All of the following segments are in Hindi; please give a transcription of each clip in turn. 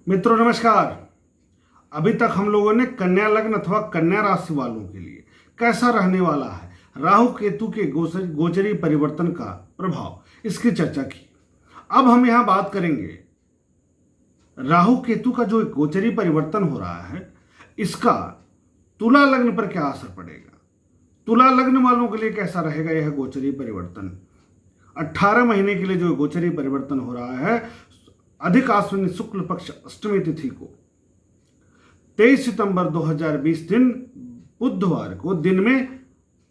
मित्रों नमस्कार। अभी तक हम लोगों ने कन्या लग्न अथवा कन्या राशि वालों के लिए कैसा रहने वाला है राहु केतु के गोचरी परिवर्तन का प्रभाव, इसकी चर्चा की। अब हम यहां बात करेंगे राहु केतु का जो गोचरी परिवर्तन हो रहा है, इसका तुला लग्न पर क्या असर पड़ेगा, तुला लग्न वालों के लिए कैसा रहेगा यह गोचरी परिवर्तन। 18 महीने के लिए जो गोचरी परिवर्तन हो रहा है, अधिक आश्विन शुक्ल पक्ष अष्टमी तिथि को 23 सितंबर 2020 दिन बुधवार को दिन में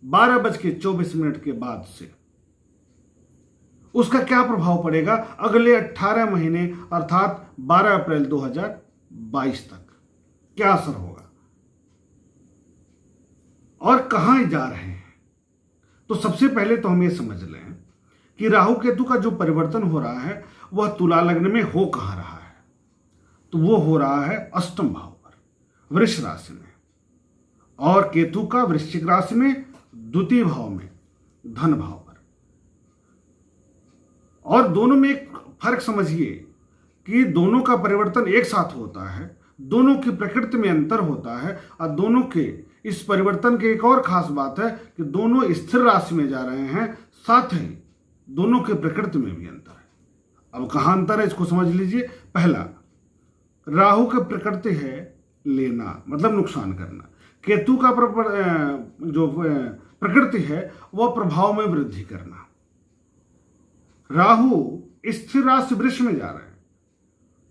12:24 के बाद से उसका क्या प्रभाव पड़ेगा अगले 18 महीने अर्थात 12 अप्रैल 2022 तक क्या असर होगा और कहां जा रहे हैं। तो सबसे पहले तो हम ये समझ लें कि राहु केतु का जो परिवर्तन हो रहा है वह तुला लग्न में हो कहां रहा है, तो वो हो रहा है अष्टम भाव पर, वृष राशि में, और केतु का वृश्चिक राशि में द्वितीय भाव में, धन भाव पर। और दोनों में एक फर्क समझिए कि दोनों का परिवर्तन एक साथ होता है, दोनों की प्रकृति में अंतर होता है, और दोनों के इस परिवर्तन की एक और खास बात है कि दोनों स्थिर राशि में जा रहे हैं, साथ ही दोनों के प्रकृति में भी अंतर है। अब कहां अंतर है इसको समझ लीजिए। पहला, राहु की प्रकृति है लेना, मतलब नुकसान करना। केतु का जो प्रकृति है वह प्रभाव में वृद्धि करना। राहु स्थिर राशि वृष में जा रहे हैं,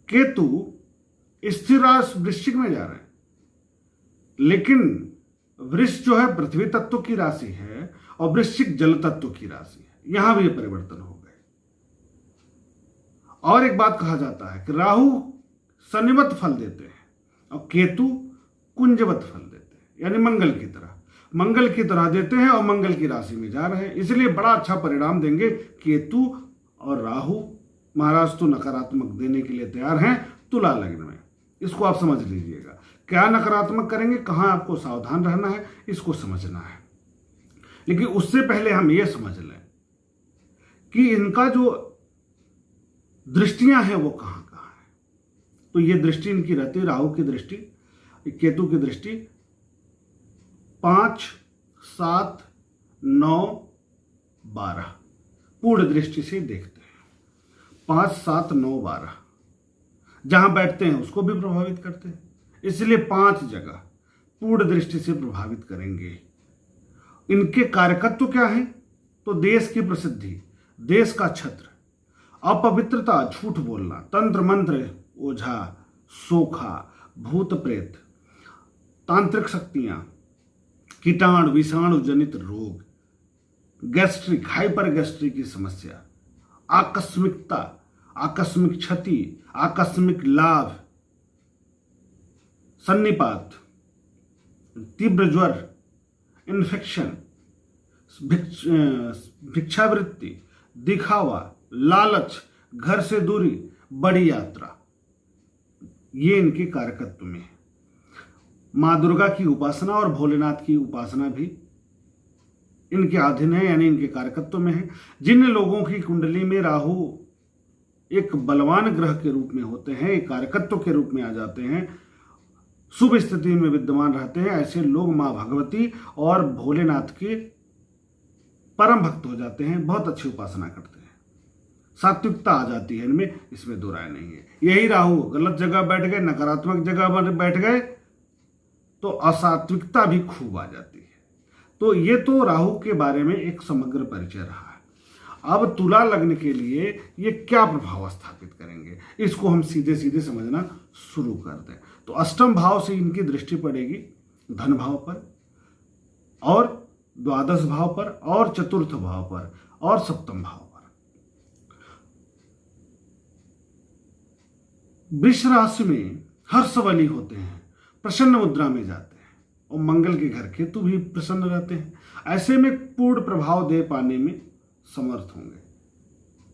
केतु स्थिर राशि वृश्चिक में जा रहे हैं, लेकिन वृष जो है पृथ्वी तत्व की राशि है और वृश्चिक जल तत्व की राशि है। यहां भी ये परिवर्तन हो गए। और एक बात कहा जाता है कि राहु शनिवत फल देते हैं और केतु कुंजवत फल देते हैं, यानी मंगल की तरह देते हैं और मंगल की राशि में जा रहे हैं, इसलिए बड़ा अच्छा परिणाम देंगे। केतु और राहु महाराज तो नकारात्मक देने के लिए तैयार हैं तुला लग्न में, इसको आप समझ लीजिएगा। क्या नकारात्मक करेंगे, कहां आपको सावधान रहना है, इसको समझना है। लेकिन उससे पहले हम ये समझ लें कि इनका जो दृष्टियां हैं वो कहां कहां है। तो ये दृष्टि इनकी रहती है, राहु की दृष्टि, केतु की दृष्टि 5, 7, 9, 12 पूर्ण दृष्टि से देखते हैं। 5, 7, 9, 12 जहां बैठते हैं उसको भी प्रभावित करते हैं, इसलिए 5 जगह पूर्ण दृष्टि से प्रभावित करेंगे। इनके कारकत्व क्या है, तो देश की प्रसिद्धि, देश का छत्र, अपवित्रता, झूठ बोलना, तंत्र मंत्र, ओझा, सोखा, भूत प्रेत, तांत्रिक शक्तियां, कीटाणु विषाणु जनित रोग, गैस्ट्रिक हाइपर गैस्ट्रिक की समस्या, आकस्मिकता, आकस्मिक क्षति, आकस्मिक लाभ, सन्निपात, तीव्र ज्वर, इन्फेक्शन, भिक्षावृत्ति, दिखावा, लालच, घर से दूरी, बड़ी यात्रा, ये इनके कारकत्व में है। मां दुर्गा की उपासना और भोलेनाथ की उपासना भी इनके अधीन है, यानी इनके कारकत्व में है। जिन लोगों की कुंडली में राहु एक बलवान ग्रह के रूप में होते हैं, एक कारकत्व के रूप में आ जाते हैं, शुभ स्थिति में विद्यमान रहते हैं, ऐसे लोग मां भगवती और भोलेनाथ के परम भक्त हो जाते हैं, बहुत अच्छी उपासना करते हैं, सात्विकता आ जाती है इनमें, इसमें दो राय नहीं है। यही राहु गलत जगह बैठ गए, नकारात्मक जगह पर बैठ गए तो असात्विकता भी खूब आ जाती है। तो ये तो राहु के बारे में एक समग्र परिचय रहा है। अब तुला लग्न के लिए ये क्या प्रभाव स्थापित करेंगे, इसको हम सीधे सीधे समझना शुरू कर दें। तो अष्टम भाव से इनकी दृष्टि पड़ेगी धन भाव पर, और द्वादश भाव पर, और चतुर्थ भाव पर, और सप्तम भाव पर। वृष राशि में हर्षवली होते हैं, प्रसन्न मुद्रा में जाते हैं, और मंगल के घर केतु भी प्रसन्न रहते हैं। ऐसे में पूर्ण प्रभाव दे पाने में समर्थ होंगे।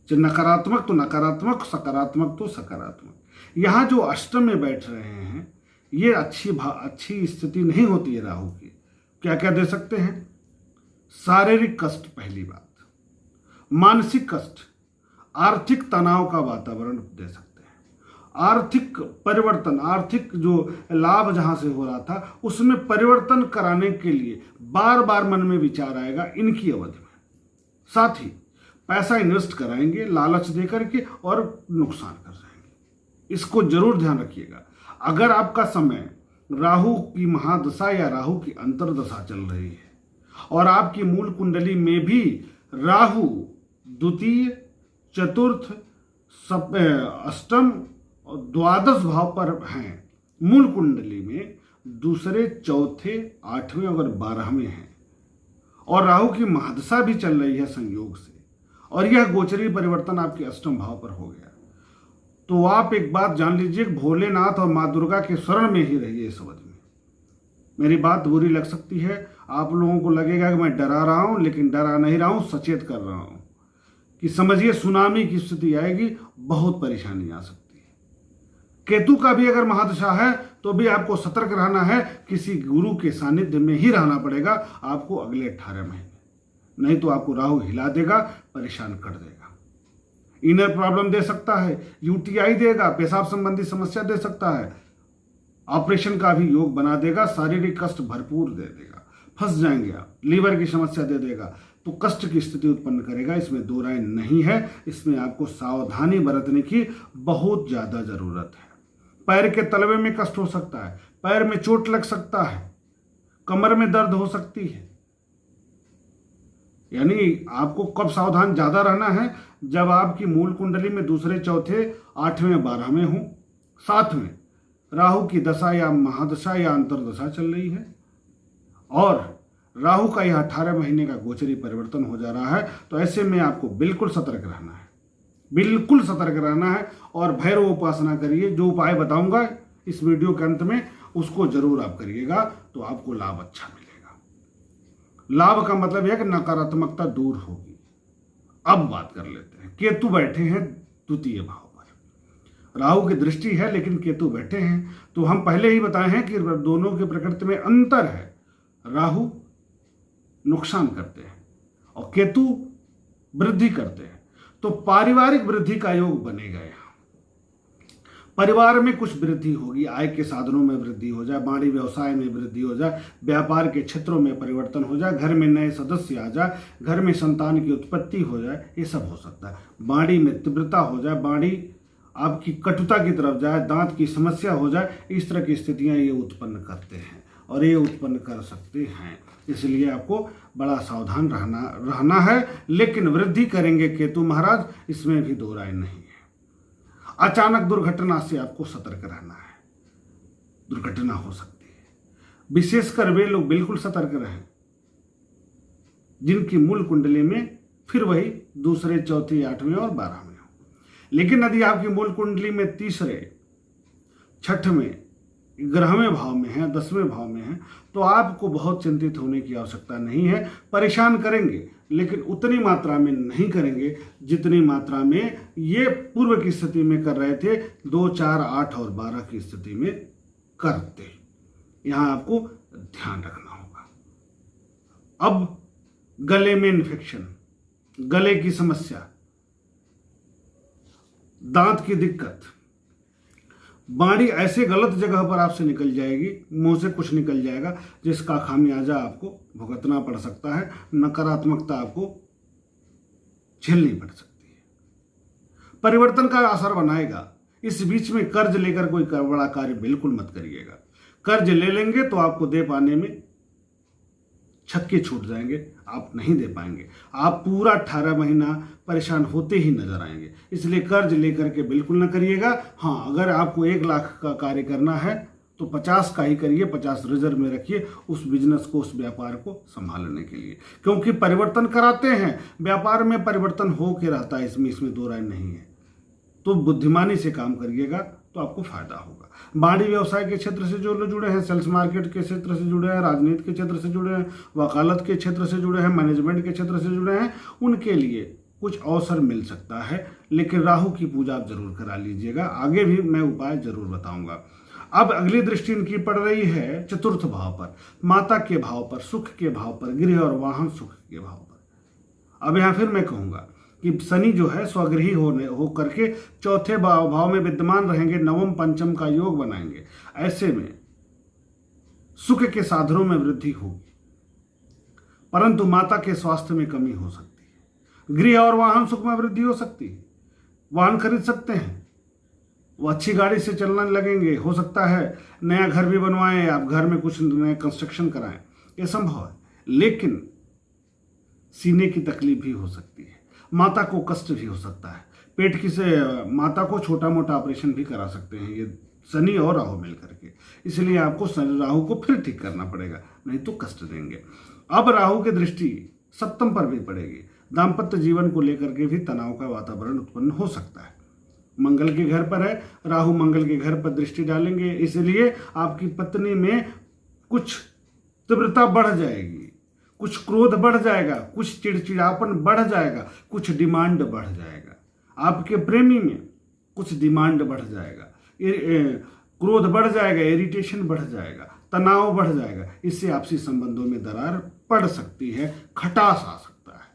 जो नकारात्मक तो नकारात्मक, सकारात्मक तो सकारात्मक। यहां जो अष्टम में बैठ रहे हैं, ये अच्छी स्थिति नहीं होती है राहु की। क्या क्या दे सकते हैं, शारीरिक कष्ट, पहली बात, मानसिक कष्ट, आर्थिक तनाव का वातावरण दे सकते हैं। आर्थिक परिवर्तन, आर्थिक जो लाभ जहां से हो रहा था उसमें परिवर्तन कराने के लिए बार बार मन में विचार आएगा इनकी अवधि में। साथ ही पैसा इन्वेस्ट कराएंगे लालच दे करके और नुकसान कर जाएंगे। इसको जरूर ध्यान रखिएगा। अगर आपका समय राहु की महादशा या राहु की अंतर्दशा चल रही है और आपकी मूल कुंडली में भी राहु द्वितीय, चतुर्थ, अष्टम और द्वादश भाव पर हैं, मूल कुंडली में दूसरे, चौथे, आठवें और 12वें हैं और राहु की महादशा भी चल रही है संयोग से, और यह गोचरी परिवर्तन आपके अष्टम भाव पर हो गया, तो आप एक बात जान लीजिए, भोलेनाथ और माँ दुर्गा के शरण में ही रहिए इस अवधि में। मेरी बात बुरी लग सकती है, आप लोगों को लगेगा कि मैं डरा रहा हूं, लेकिन डरा नहीं रहा हूं, सचेत कर रहा हूं कि समझिए सुनामी की स्थिति आएगी, बहुत परेशानी आ सकती है। केतु का भी अगर महादशा है तो भी आपको सतर्क रहना है, किसी गुरु के सानिध्य में ही रहना पड़ेगा आपको अगले 18 महीने, नहीं तो आपको राहु हिला देगा, परेशान कर देगा, इनर प्रॉब्लम दे सकता है, यूटीआई देगा, पेशाब संबंधी समस्या दे सकता है, ऑपरेशन का भी योग बना देगा, शारीरिक कष्ट भरपूर दे देगा, फंस जाएंगे आप, लीवर की समस्या दे देगा, तो कष्ट की स्थिति उत्पन्न करेगा, इसमें दो राय नहीं है। इसमें आपको सावधानी बरतने की बहुत ज्यादा जरूरत है। पैर के तलवे में कष्ट हो सकता है, पैर में चोट लग सकता है, कमर में दर्द हो सकती है। यानी आपको कब सावधान ज्यादा रहना है, जब आपकी मूल कुंडली में दूसरे, चौथे, 8वें, 12वें हों, साथ में राहु की दशा या महादशा या अंतर्दशा चल रही है और राहु का यह 18 महीने का गोचरी परिवर्तन हो जा रहा है, तो ऐसे में आपको बिल्कुल सतर्क रहना है, बिल्कुल सतर्क रहना है और भैरव उपासना करिए। जो उपाय बताऊंगा इस वीडियो के अंत में उसको जरूर आप करिएगा, तो आपको लाभ अच्छा मिलेगा। लाभ का मतलब यह कि नकारात्मकता दूर होगी। अब बात कर लेते हैं, केतु बैठे हैं द्वितीय भाव पर, राहु की दृष्टि है लेकिन केतु बैठे हैं, तो हम पहले ही बताए हैं कि दोनों के प्रकृति में अंतर है। राहु नुकसान करते हैं और केतु वृद्धि करते हैं, तो पारिवारिक वृद्धि का योग बनेगा। यहाँ परिवार में कुछ वृद्धि होगी, आय के साधनों में वृद्धि हो जाए, वाणिज्य व्यवसाय में वृद्धि हो जाए, व्यापार के क्षेत्रों में परिवर्तन हो जाए, घर में नए सदस्य आ जाए, घर में संतान की उत्पत्ति हो जाए, ये सब हो सकता है। वाणी में तीव्रता हो जाए, वाणी आपकी कटुता की तरफ जाए, दांत की समस्या हो जाए, इस तरह की स्थितियां ये उत्पन्न करते हैं और ये उत्पन्न कर सकते हैं। इसलिए आपको बड़ा सावधान रहना है, लेकिन वृद्धि करेंगे केतु महाराज, इसमें भी दो राय नहीं है। अचानक दुर्घटना से आपको सतर्क रहना है, दुर्घटना हो सकती है। विशेषकर वे लोग बिल्कुल सतर्क रहें जिनकी मूल कुंडली में फिर वही दूसरे, चौथे, 8वें और 12वें हो। लेकिन यदि आपकी मूल कुंडली में तीसरे, 6वें, 11वें भाव में है, 10वें भाव में है, तो आपको बहुत चिंतित होने की आवश्यकता नहीं है। परेशान करेंगे लेकिन उतनी मात्रा में नहीं करेंगे जितनी मात्रा में ये पूर्व की स्थिति में कर रहे थे, 2, 4, 8 और 12 की स्थिति में करते। यहां आपको ध्यान रखना होगा। अब गले में इन्फेक्शन, गले की समस्या, दांत की दिक्कत, वाणी ऐसे गलत जगह पर आपसे निकल जाएगी, मुंह से कुछ निकल जाएगा जिसका खामियाजा आपको भुगतना पड़ सकता है, नकारात्मकता आपको झेलनी पड़ सकती है, परिवर्तन का असर बनाएगा। इस बीच में कर्ज लेकर कोई बड़ा कार्य बिल्कुल मत करिएगा। कर्ज ले लेंगे तो आपको दे पाने में छक्के छूट जाएंगे, आप नहीं दे पाएंगे, आप पूरा 18 महीना परेशान होते ही नजर आएंगे। इसलिए कर्ज लेकर के बिल्कुल न करिएगा। हाँ, अगर आपको 1 लाख का कार्य करना है तो 50 का ही करिए, 50 रिजर्व में रखिए उस बिजनेस को, उस व्यापार को संभालने के लिए, क्योंकि परिवर्तन कराते हैं, व्यापार में परिवर्तन हो के रहता है, इसमें दो राय नहीं है। तो बुद्धिमानी से काम करिएगा तो आपको फायदा होगा। वाणिज्य व्यवसाय के क्षेत्र से जो लोग जुड़े हैं, सेल्स मार्केट के क्षेत्र से जुड़े हैं, राजनीति के क्षेत्र से जुड़े हैं, वकालत के क्षेत्र से जुड़े हैं, मैनेजमेंट के क्षेत्र से जुड़े हैं, उनके लिए कुछ अवसर मिल सकता है। लेकिन राहु की पूजा आप जरूर करा लीजिएगा, आगे भी मैं उपाय जरूर बताऊंगा। अब अगली दृष्टि इनकी पड़ रही है चतुर्थ भाव पर, माता के भाव पर, सुख के भाव पर, गृह और वाहन सुख के भाव पर। अब यहां फिर मैं कहूंगा कि शनि जो है स्वगृही हो करके चौथे भाव में विद्यमान रहेंगे, नवम पंचम का योग बनाएंगे। ऐसे में सुख के साधनों में वृद्धि होगी, परंतु माता के स्वास्थ्य में कमी हो सकती है। गृह और वाहन सुख में वृद्धि हो सकती है, वाहन खरीद सकते हैं, वो अच्छी गाड़ी से चलने लगेंगे, हो सकता है नया घर भी बनवाएं, आप घर में कुछ नया कंस्ट्रक्शन कराएं, ये संभव है। लेकिन सीने की तकलीफ भी हो सकती है, माता को कष्ट भी हो सकता है, पेट की से माता को छोटा मोटा ऑपरेशन भी करा सकते हैं ये शनि और राहु मिल करके। इसलिए आपको शनि राहु को फिर ठीक करना पड़ेगा, नहीं तो कष्ट देंगे। अब राहु की दृष्टि सप्तम पर भी पड़ेगी, दाम्पत्य जीवन को लेकर के भी तनाव का वातावरण उत्पन्न हो सकता है। मंगल के घर पर है, राहु मंगल के घर पर दृष्टि डालेंगे, इसलिए आपकी पत्नी में कुछ तीव्रता बढ़ जाएगी, कुछ क्रोध बढ़ जाएगा, कुछ चिड़चिड़ापन बढ़ जाएगा, कुछ डिमांड बढ़ जाएगा। आपके प्रेमी में कुछ डिमांड बढ़ जाएगा, क्रोध बढ़ जाएगा, इरिटेशन बढ़ जाएगा, तनाव बढ़ जाएगा। इससे आपसी संबंधों में दरार पड़ सकती है, खटास आ सकता है।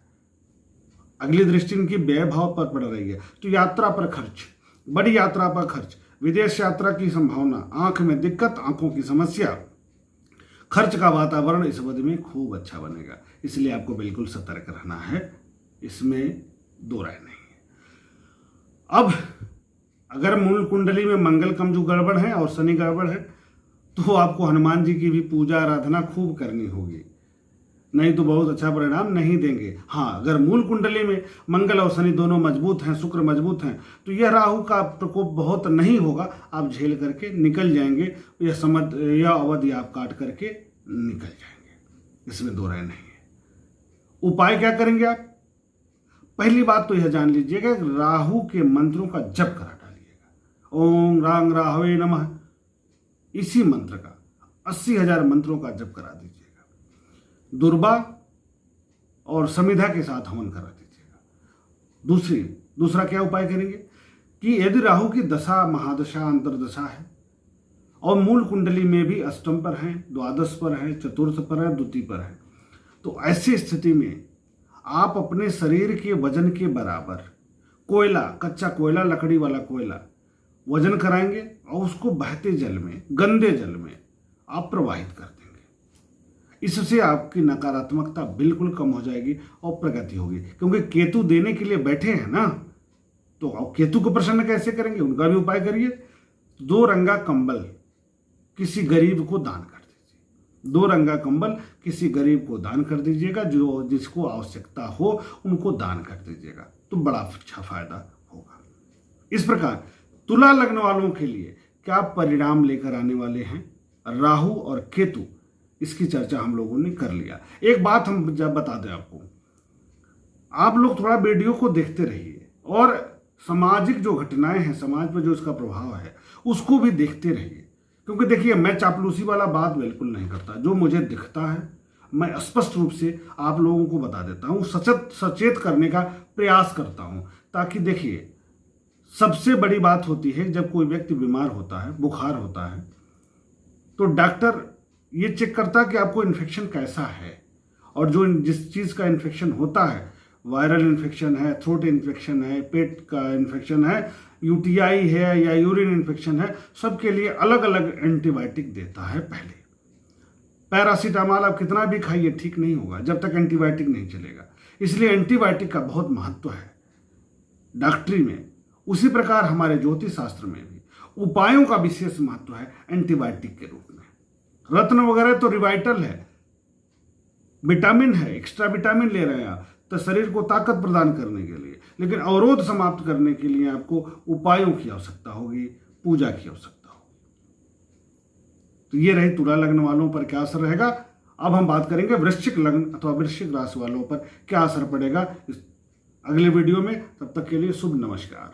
अगली दृष्टि इनकी व्यय भाव पर पड़ रही है, तो यात्रा पर खर्च, बड़ी यात्रा पर खर्च, विदेश यात्रा की संभावना, आंख में दिक्कत, आंखों की समस्या, खर्च का वातावरण इस अवधि में खूब अच्छा बनेगा। इसलिए आपको बिल्कुल सतर्क रहना है, इसमें दो राय नहीं है। अब अगर मूल कुंडली में मंगल कमजोर गड़बड़ है और शनि गड़बड़ है, तो आपको हनुमान जी की भी पूजा आराधना खूब करनी होगी, नहीं तो बहुत अच्छा परिणाम नहीं देंगे। हाँ, अगर मूल कुंडली में मंगल और शनि दोनों मजबूत हैं, शुक्र मजबूत हैं, तो यह राहु का प्रकोप बहुत नहीं होगा, आप झेल करके निकल जाएंगे, यह अवधि आप काट करके निकल जाएंगे, इसमें दो राय नहीं है। उपाय क्या करेंगे आप? पहली बात तो यह जान लीजिएगा, राहु के मंत्रों का जप करा डालिएगा। ओम रांग राहवे नमः, इसी मंत्र का 80,000 मंत्रों का जप करा दीजिएगा। दुर्बा और समिधा के साथ हवन करा दीजिएगा। दूसरा क्या उपाय करेंगे कि यदि राहु की दशा, महादशा, अंतरदशा है और मूल कुंडली में भी अष्टम पर है, द्वादश पर है, चतुर्थ पर है, द्वितीय पर है, तो ऐसी स्थिति में आप अपने शरीर के वजन के बराबर कोयला, कच्चा कोयला, लकड़ी वाला कोयला वजन कराएंगे और उसको बहते जल में, गंदे जल में आप प्रवाहित कर देंगे। इससे आपकी नकारात्मकता बिल्कुल कम हो जाएगी और प्रगति होगी, क्योंकि केतु देने के लिए बैठे हैं ना, तो आप केतु को प्रसन्न कैसे करेंगे, उनका भी उपाय करिए। 2 रंगा कंबल किसी गरीब को दान कर दीजिए, 2 रंगा कंबल किसी गरीब को दान कर दीजिएगा, जो जिसको आवश्यकता हो उनको दान कर दीजिएगा, तो बड़ा अच्छा फायदा होगा। इस प्रकार तुला लग्न वालों के लिए क्या परिणाम लेकर आने वाले हैं राहु और केतु, इसकी चर्चा हम लोगों ने कर लिया। एक बात हम जब बता दें आपको, आप लोग थोड़ा वीडियो को देखते रहिए और सामाजिक जो घटनाएं हैं, समाज पर जो इसका प्रभाव है, उसको भी देखते रहिए। क्योंकि देखिए, मैं चापलूसी वाला बात बिल्कुल नहीं करता, जो मुझे दिखता है मैं स्पष्ट रूप से आप लोगों को बता देता हूं, सचेत करने का प्रयास करता हूं, ताकि देखिए, सबसे बड़ी बात होती है जब कोई व्यक्ति बीमार होता है, बुखार होता है, तो डॉक्टर ये चेक करता है कि आपको इन्फेक्शन कैसा है, और जो जिस चीज़ का इन्फेक्शन होता है, वायरल इन्फेक्शन है, थ्रोट इन्फेक्शन है, पेट का इन्फेक्शन है, यूटीआई है या यूरिन इन्फेक्शन है, सबके लिए अलग अलग एंटीबायोटिक देता है। पहले पैरासीटामॉल आप कितना भी खाइए ठीक नहीं होगा जब तक एंटीबायोटिक नहीं चलेगा, इसलिए एंटीबायोटिक का बहुत महत्व है डॉक्टरी में। उसी प्रकार हमारे ज्योतिष शास्त्र में भी उपायों का विशेष महत्व है एंटीबायोटिक के रूप में। रत्न वगैरह तो रिवाइटल है, विटामिन है, एक्स्ट्रा विटामिन ले रहे हैं आप तो शरीर को ताकत प्रदान करने के लिए, लेकिन अवरोध समाप्त करने के लिए आपको उपायों की आवश्यकता होगी, पूजा की आवश्यकता होगी। तो ये रही तुला लग्न वालों पर क्या असर रहेगा। अब हम बात करेंगे वृश्चिक लग्न अथवा वृश्चिक राशि वालों पर क्या असर पड़ेगा इस अगले वीडियो में। तब तक के लिए शुभ नमस्कार।